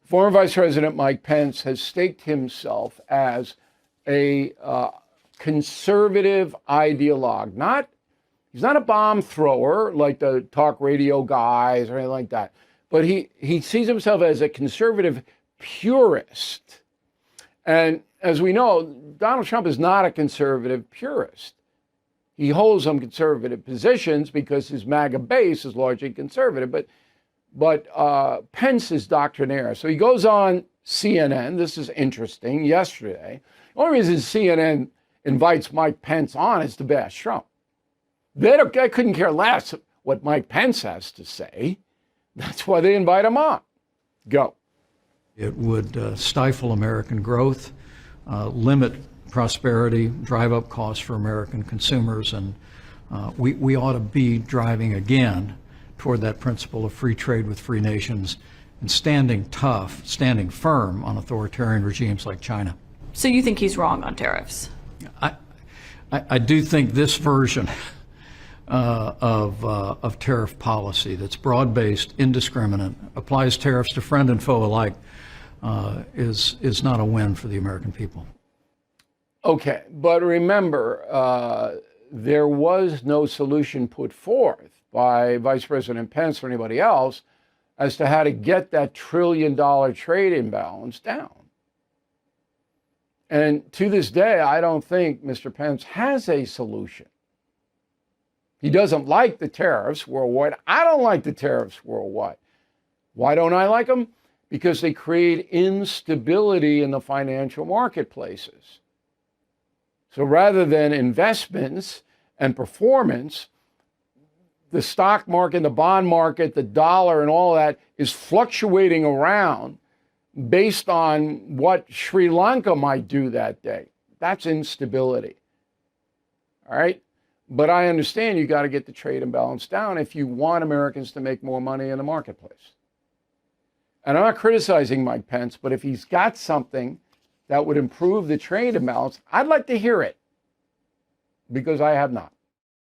Former Vice President Mike Pence has staked himself as a conservative ideologue. He's not a bomb thrower like the talk radio guys or anything like that, but he sees himself as a conservative purist. And as we know, Donald Trump is not a conservative purist. He holds some conservative positions because his MAGA base is largely conservative, but Pence is doctrinaire. So he goes on CNN. This is interesting. Yesterday, the only reason CNN invites Mike Pence on is to bash Trump. They couldn't care less what Mike Pence has to say. That's why they invite him on. Go. It would stifle American growth, limit prosperity, drive up costs for American consumers, and we ought to be driving again toward that principle of free trade with free nations and standing tough, standing firm on authoritarian regimes like China. So you think he's wrong on tariffs? I do think this version of tariff policy that's broad-based, indiscriminate, applies tariffs to friend and foe alike, is not a win for the American people. Okay, but remember, there was no solution put forth by Vice President Pence or anybody else as to how to get that $1 trillion trade imbalance down. And to this day, I don't think Mr. Pence has a solution. He doesn't like the tariffs worldwide. I don't like the tariffs worldwide. Why don't I like them? Because they create instability in the financial marketplaces. So rather than investments and performance, the stock market, the bond market, the dollar, and all that is fluctuating around based on what Sri Lanka might do that day. That's instability. All right? But I understand you got to get the trade imbalance down if you want Americans to make more money in the marketplace. And I'm not criticizing Mike Pence, but if he's got something that would improve the trade imbalance, I'd like to hear it, because I have not.